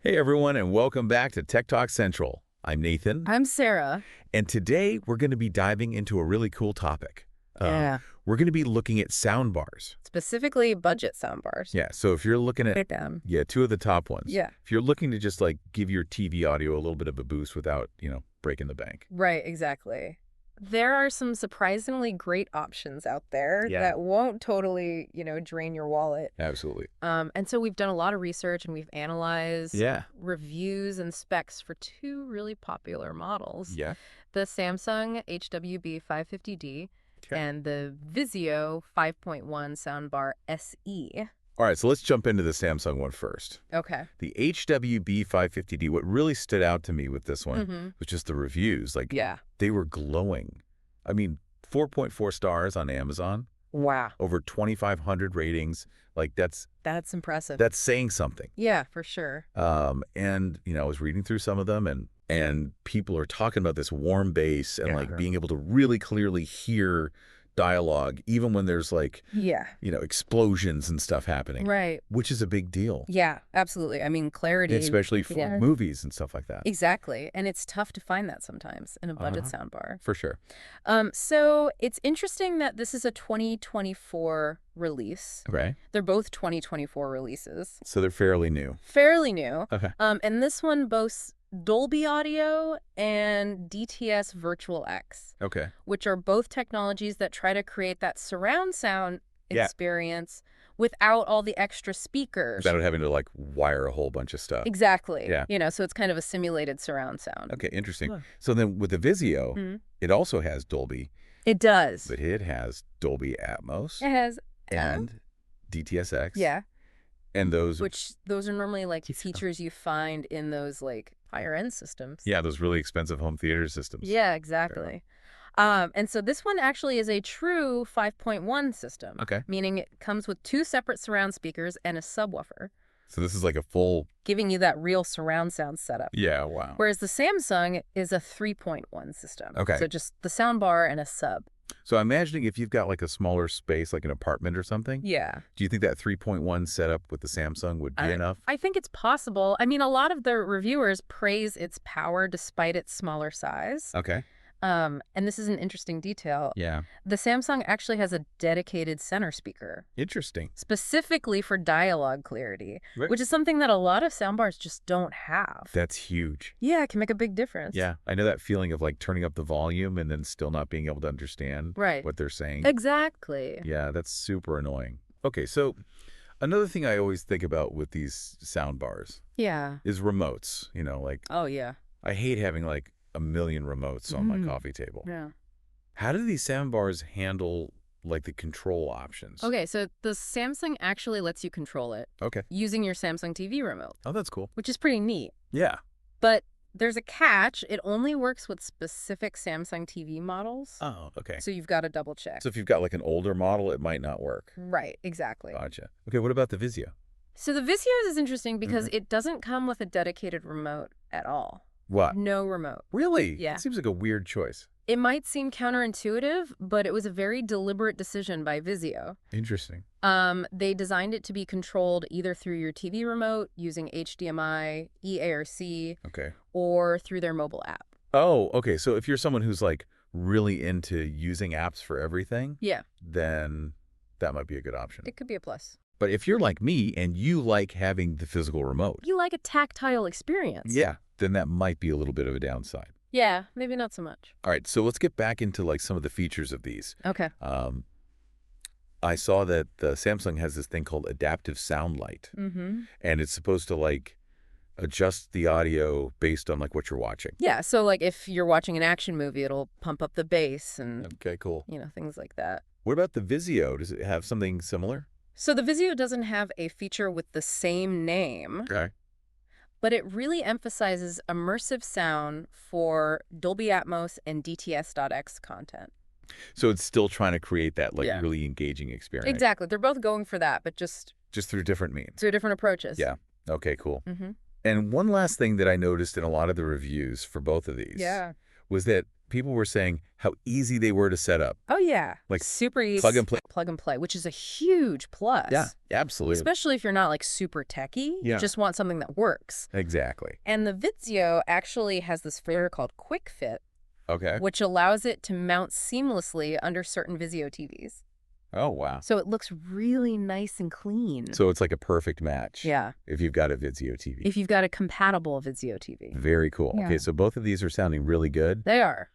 Hey everyone, and welcome back to Tech Talk Central. I'm Nathan, I'm Sarah. and today we're going to be diving into a really cool topic. Yeah. We're going to be looking at soundbars. Specifically budget soundbars. Yeah, so if you're looking at, Pick them. two of the top ones. Yeah. If you're looking to just like give your TV audio a little bit of a boost without, breaking the bank. Right, exactly. There are some surprisingly great options out there that won't totally, drain your wallet. Absolutely. And so we've done a lot of research and we've analyzed reviews and specs for two really popular models. Yeah. The Samsung HWB 550D and the Vizio 5.1 Soundbar SE. All right, so let's jump into the Samsung one first. Okay. The HWB 550D, what really stood out to me with this one was just the reviews. They were glowing. I mean, 4.4 stars on Amazon. Wow. Over 2,500 ratings. That's impressive. That's saying something. Yeah, for sure. And, I was reading through some of them, and people are talking about this warm bass and, being able to really clearly hear dialogue, even when there's explosions and stuff happening. Right. Which is a big deal. Yeah, absolutely. I mean, clarity. Especially for movies and stuff like that. Exactly. And it's tough to find that sometimes in a budget soundbar. For sure. So it's interesting that this is a 2024 release. Okay. They're both 2024 releases. So they're fairly new. Fairly new. Okay. And this one boasts Dolby Audio and DTS Virtual X. Okay. Which are both technologies that try to create that surround sound experience without all the extra speakers. Without having to wire a whole bunch of stuff. Exactly. Yeah. So it's kind of a simulated surround sound. Okay, interesting. So then with the Vizio, it also has Dolby. It does. But it has Dolby Atmos. It has. And DTSX. Yeah. And those are normally features you find in those higher end systems. Yeah, those really expensive home theater systems. Yeah, exactly. And so this one actually is a true 5.1 system. Okay. Meaning it comes with two separate surround speakers and a subwoofer. So this is like a full... giving you that real surround sound setup. Yeah, wow. Whereas the Samsung is a 3.1 system. Okay. So just the sound bar and a sub. So I'm imagining if you've got a smaller space, like an apartment or something. Yeah. Do you think that 3.1 setup with the Samsung would be enough? I think it's possible. I mean, a lot of the reviewers praise its power despite its smaller size. Okay. And this is an interesting detail. Yeah. The Samsung actually has a dedicated center speaker. Interesting. Specifically for dialogue clarity, Right. which is something that a lot of soundbars just don't have. That's huge. Yeah, it can make a big difference. Yeah. I know that feeling of turning up the volume and then still not being able to understand what they're saying. Exactly. Yeah, that's super annoying. Okay, so another thing I always think about with these soundbars is remotes. Oh, yeah. I hate having a million remotes on my coffee table. Yeah. How do these soundbars handle the control options? Okay, so the Samsung actually lets you control it. Okay. Using your Samsung TV remote. Oh, that's cool. Which is pretty neat. Yeah. But there's a catch. It only works with specific Samsung TV models. Oh, okay. So you've got to double check. So if you've got an older model, it might not work. Right, exactly. Gotcha. Okay, what about the Vizio? So the Vizio is interesting because it doesn't come with a dedicated remote at all. What? No remote. Really? Yeah. It seems like a weird choice. It might seem counterintuitive, but it was a very deliberate decision by Vizio. Interesting. They designed it to be controlled either through your TV remote using HDMI, eARC, or through their mobile app. Oh, okay. So if you're someone who's really into using apps for everything, then that might be a good option. It could be a plus. But if you're like me and you like having the physical remote, you like a tactile experience. Yeah, then that might be a little bit of a downside. Yeah, maybe not so much. All right, so let's get back into some of the features of these. Okay. I saw that the Samsung has this thing called adaptive sound light. And it's supposed to adjust the audio based on what you're watching. Yeah, so if you're watching an action movie, it'll pump up the bass and Okay, cool. Things like that. What about the Vizio? Does it have something similar? So the Vizio doesn't have a feature with the same name. Okay. But it really emphasizes immersive sound for Dolby Atmos and DTS.X content. So it's still trying to create that really engaging experience. Exactly. They're both going for that, but just through different means. Through different approaches. Yeah. Okay, cool. And one last thing that I noticed in a lot of the reviews for both of these was that people were saying how easy they were to set up. Oh, yeah. Like super easy. plug and play. Plug and play, which is a huge plus. Yeah, absolutely. Especially if you're not like super techie. You just want something that works. Exactly. And the Vizio actually has this feature called Quick Fit. Okay. Which allows it to mount seamlessly under certain Vizio TVs. Oh, wow. So it looks really nice and clean. So it's like a perfect match. Yeah. If you've got a Vizio TV. If you've got a compatible Vizio TV. Very cool. Yeah. Okay, so both of these are sounding really good. They are.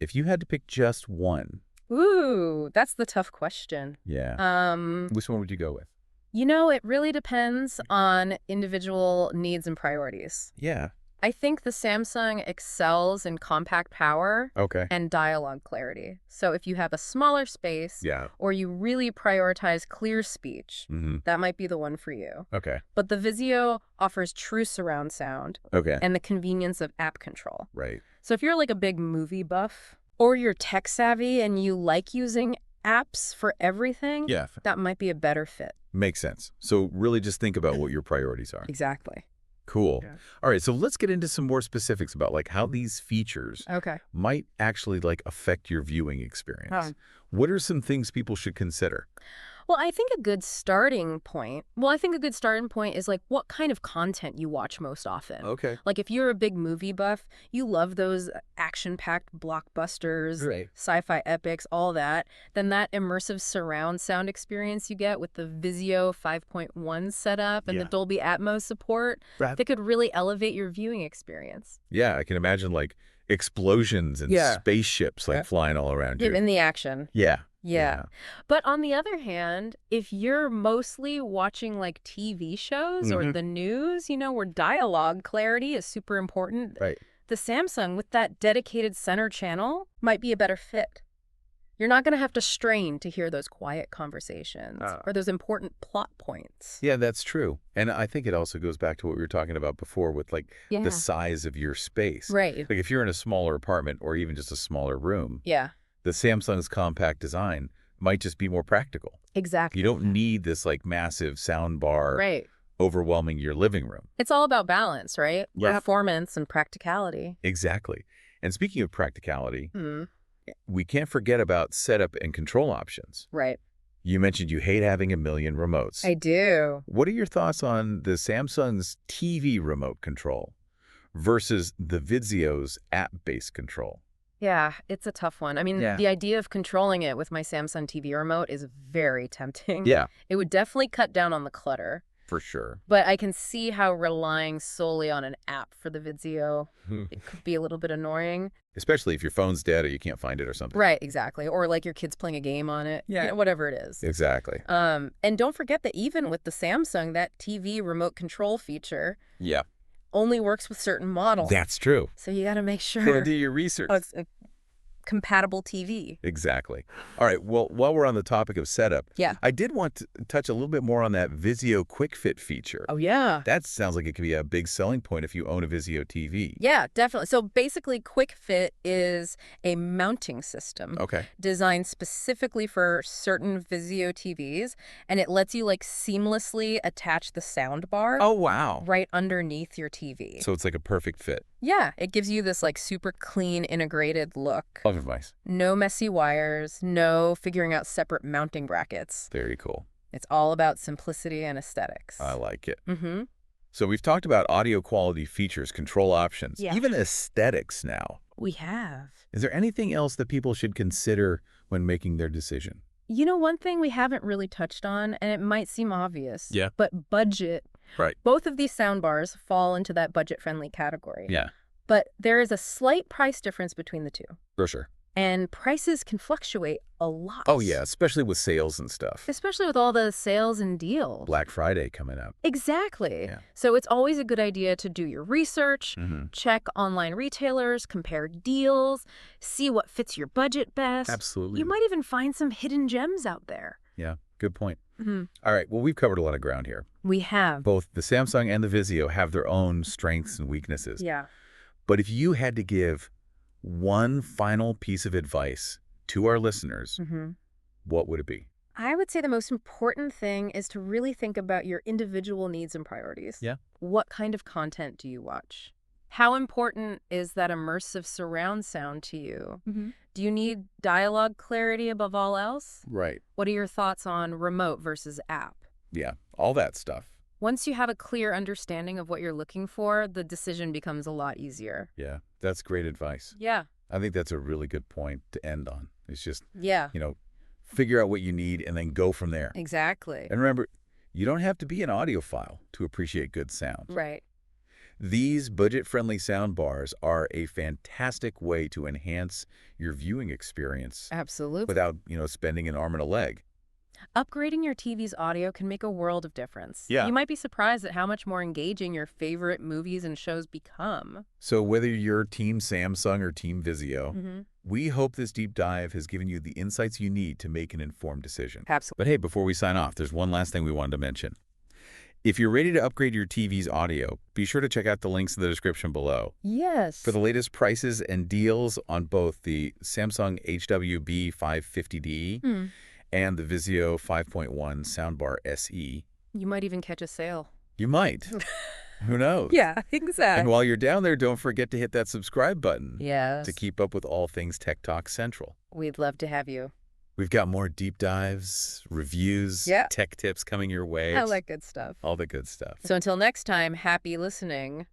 If you had to pick just one. Ooh, that's the tough question. Yeah. Which one would you go with? You know, it really depends on individual needs and priorities. Yeah. I think the Samsung excels in compact power and dialogue clarity. So if you have a smaller space or you really prioritize clear speech, that might be the one for you. Okay. But the Vizio offers true surround sound and the convenience of app control. Right. So if you're like a big movie buff or you're tech savvy and you like using apps for everything, that might be a better fit. Makes sense. So really just think about what your priorities are. Exactly. Cool. Yeah. All right, so let's get into some more specifics about like how these features might actually like affect your viewing experience. What are some things people should consider? Well, I think a good starting point is like what kind of content you watch most often. Okay. Like if you're a big movie buff, you love those action-packed blockbusters, sci-fi epics, all that, then that immersive surround sound experience you get with the Vizio 5.1 setup and the Dolby Atmos support, that could really elevate your viewing experience. Yeah, I can imagine like explosions and spaceships like flying all around you. In the action. Yeah. But on the other hand, if you're mostly watching like TV shows or the news, you know, where dialogue clarity is super important, the Samsung with that dedicated center channel might be a better fit. You're not going to have to strain to hear those quiet conversations or those important plot points. Yeah, that's true. And I think it also goes back to what we were talking about before with like the size of your space. Right. Like if you're in a smaller apartment or even just a smaller room. The Samsung's compact design might just be more practical. Exactly. You don't need this like massive sound bar overwhelming your living room. It's all about balance, right? Performance and practicality. Exactly. And speaking of practicality, we can't forget about setup and control options. Right. You mentioned you hate having a million remotes. I do. What are your thoughts on the Samsung's TV remote control versus the Vizio's app-based control? Yeah, it's a tough one. I mean, the idea of controlling it with my Samsung TV remote is very tempting. Yeah. It would definitely cut down on the clutter. For sure. But I can see how relying solely on an app for the Vizio, it could be a little bit annoying. Especially if your phone's dead or you can't find it or something. Right, exactly. Or like your kid's playing a game on it. Yeah. You know, whatever it is. Exactly. And don't forget that even with the Samsung, that TV remote control feature only works with certain models. That's true. So you got to make sure. Gotta do your research. It's a compatible TV. Exactly. All right. Well, while we're on the topic of setup, I did want to touch a little bit more on that Vizio Quick Fit feature. Oh, yeah. That sounds like it could be a big selling point if you own a Vizio TV. Yeah, definitely. So basically, Quick Fit is a mounting system designed specifically for certain Vizio TVs, and it lets you like seamlessly attach the sound bar. Oh, wow. Right underneath your TV. So it's like a perfect fit. Yeah, it gives you this like super clean integrated look. Love advice. No messy wires, no figuring out separate mounting brackets. Very cool. It's all about simplicity and aesthetics. I like it. So we've talked about audio quality features, control options, even aesthetics now. We have. Is there anything else that people should consider when making their decision? You know, one thing we haven't really touched on, and it might seem obvious, but budget. Right. Both of these soundbars fall into that budget-friendly category. Yeah. But there is a slight price difference between the two. For sure. And prices can fluctuate a lot. Oh, yeah, especially with sales and stuff. Especially with all the sales and deals. Black Friday coming up. Exactly. Yeah. So it's always a good idea to do your research, check online retailers, compare deals, see what fits your budget best. Absolutely. You might even find some hidden gems out there. Yeah, good point. All right, well, we've covered a lot of ground here. We have. Both the Samsung and the Vizio have their own strengths and weaknesses. Yeah. But if you had to give one final piece of advice to our listeners, what would it be? I would say the most important thing is to really think about your individual needs and priorities. Yeah. What kind of content do you watch? How important is that immersive surround sound to you? Do you need dialogue clarity above all else? Right. What are your thoughts on remote versus app? Yeah, all that stuff. Once you have a clear understanding of what you're looking for, the decision becomes a lot easier. Yeah, that's great advice. Yeah. I think that's a really good point to end on. It's just, Yeah. figure out what you need and then go from there. Exactly. And remember, you don't have to be an audiophile to appreciate good sound. Right. These budget-friendly sound bars are a fantastic way to enhance your viewing experience. Absolutely. Without, spending an arm and a leg. Upgrading your TV's audio can make a world of difference. Yeah. You might be surprised at how much more engaging your favorite movies and shows become. So whether you're Team Samsung or Team Vizio, we hope this deep dive has given you the insights you need to make an informed decision. Absolutely. But hey, before we sign off, there's one last thing we wanted to mention. If you're ready to upgrade your TV's audio, be sure to check out the links in the description below. Yes. For the latest prices and deals on both the Samsung HWB 550D and the Vizio 5.1 Soundbar SE. You might even catch a sale. You might. Who knows? Yeah, exactly. And while you're down there, don't forget to hit that subscribe button. Yes. To keep up with all things Tech Talk Central. We'd love to have you. We've got more deep dives, reviews, tech tips coming your way. I like good stuff. All the good stuff. So until next time, happy listening.